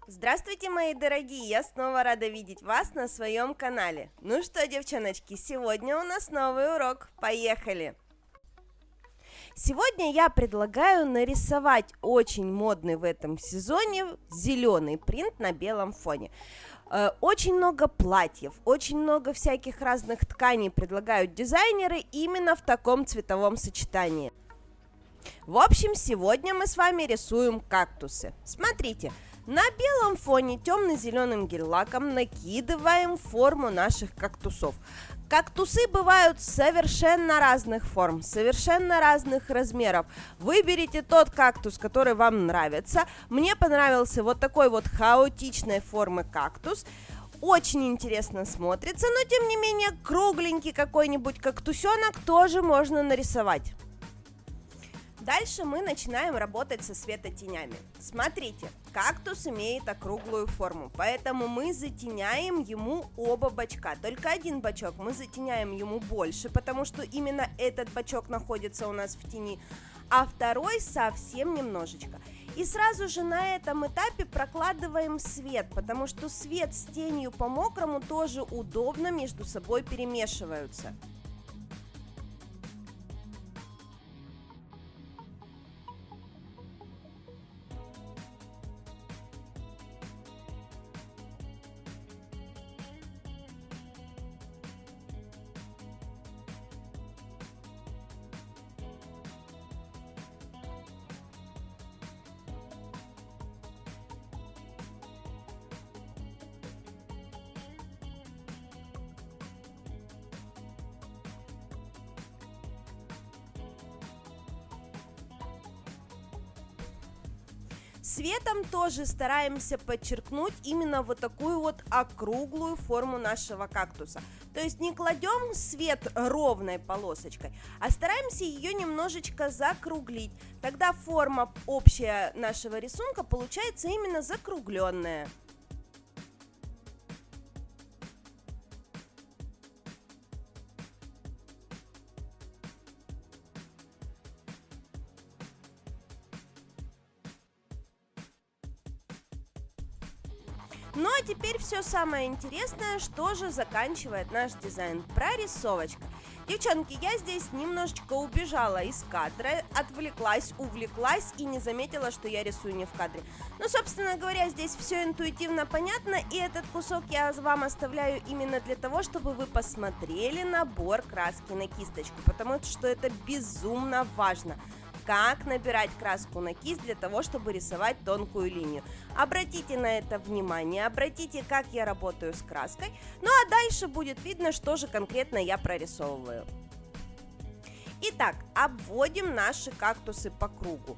Здравствуйте, мои дорогие! Я снова рада видеть вас на своем канале. Ну что, девчоночки, сегодня у нас новый урок. Поехали! Сегодня я предлагаю нарисовать очень модный в этом сезоне зеленый принт на белом фоне. Очень много платьев, очень много всяких разных тканей предлагают дизайнеры именно в таком цветовом сочетании. В общем, сегодня мы с вами рисуем кактусы. Смотрите, на белом фоне темно-зеленым гель-лаком накидываем форму наших кактусов. Кактусы бывают совершенно разных форм, совершенно разных размеров. Выберите тот кактус, который вам нравится. Мне понравился вот такой вот хаотичной формы кактус. Очень интересно смотрится, но тем не менее кругленький какой-нибудь кактусенок тоже можно нарисовать. Дальше мы начинаем работать со светотенями. Смотрите, кактус имеет округлую форму, поэтому мы затеняем ему оба бочка. Только один бочок мы затеняем ему больше, потому что именно этот бочок находится у нас в тени, а второй совсем немножечко. И сразу же на этом этапе прокладываем свет, потому что свет с тенью по мокрому тоже удобно между собой перемешиваются. Светом тоже стараемся подчеркнуть именно вот такую вот округлую форму нашего кактуса. То есть не кладем свет ровной полосочкой, а стараемся ее немножечко закруглить. Тогда форма общая нашего рисунка получается именно закругленная. Ну а теперь все самое интересное, что же заканчивает наш дизайн. Прорисовочка. Девчонки, я здесь немножечко убежала из кадра, отвлеклась, увлеклась и не заметила, что я рисую не в кадре. Но, собственно говоря, здесь все интуитивно понятно, и этот кусок я вам оставляю именно для того, чтобы вы посмотрели набор краски на кисточку, потому что это безумно важно. Как набирать краску на кисть для того, чтобы рисовать тонкую линию. Обратите на это внимание, обратите, как я работаю с краской. Ну а дальше будет видно, что же конкретно я прорисовываю. Итак, обводим наши кактусы по кругу.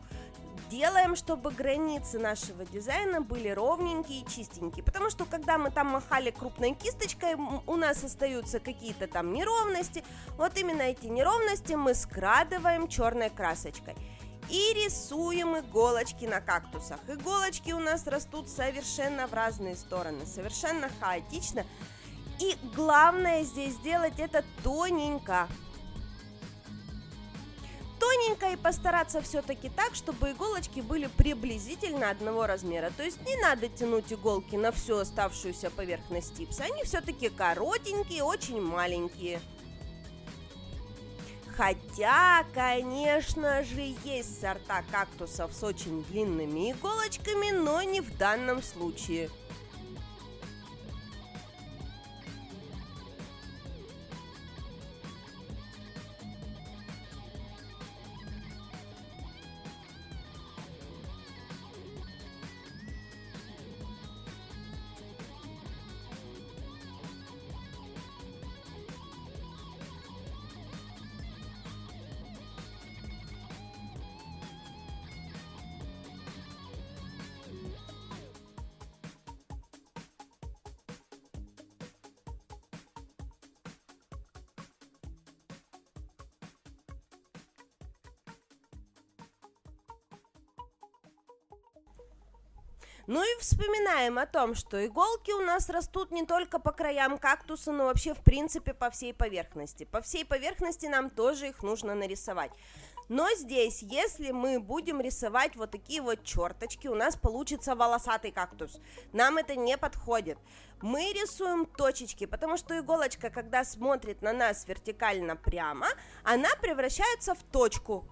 Делаем, чтобы границы нашего дизайна были ровненькие и чистенькие, потому что когда мы там махали крупной кисточкой, у нас остаются какие-то там неровности. Вот именно эти неровности мы скрадываем черной красочкой. И рисуем иголочки на кактусах. Иголочки у нас растут совершенно в разные стороны, совершенно хаотично. И главное здесь сделать это тоненько. Тоненько и постараться все-таки так, чтобы иголочки были приблизительно одного размера. То есть не надо тянуть иголки на всю оставшуюся поверхность типса. Они все-таки коротенькие, очень маленькие. Хотя, конечно же, есть сорта кактусов с очень длинными иголочками, но не в данном случае. Ну и вспоминаем о том, что иголки у нас растут не только по краям кактуса, но вообще в принципе по всей поверхности. По всей поверхности нам тоже их нужно нарисовать. Но здесь, если мы будем рисовать вот такие вот черточки, у нас получится волосатый кактус. Нам это не подходит. Мы рисуем точечки, потому что иголочка, когда смотрит на нас вертикально прямо, она превращается в точку.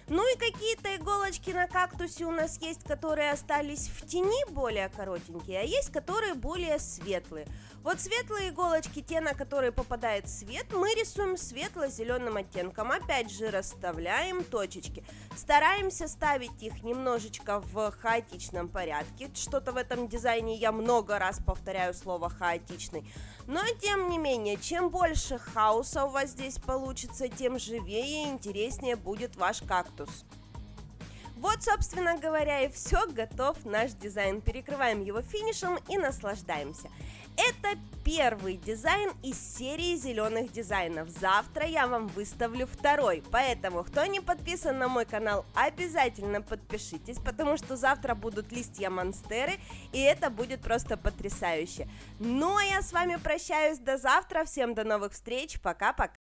Ну и какие-то иголочки на кактусе у нас есть, которые остались в тени, более коротенькие, а есть, которые более светлые. Вот светлые иголочки, те, на которые попадает свет, мы рисуем светло-зеленым оттенком. Опять же расставляем точечки. Стараемся ставить их немножечко в хаотичном порядке. Что-то в этом дизайне я много раз повторяю слово хаотичный. Но тем не менее, чем больше хаоса у вас здесь получится, тем живее и интереснее будет ваш кактус. Вот, собственно говоря, и все, готов наш дизайн. Перекрываем его финишем и наслаждаемся. Это первый дизайн из серии зеленых дизайнов. Завтра я вам выставлю второй. Поэтому, кто не подписан на мой канал, обязательно подпишитесь, потому что завтра будут листья монстеры, и это будет просто потрясающе. Ну, а я с вами прощаюсь до завтра. Всем до новых встреч. Пока-пока.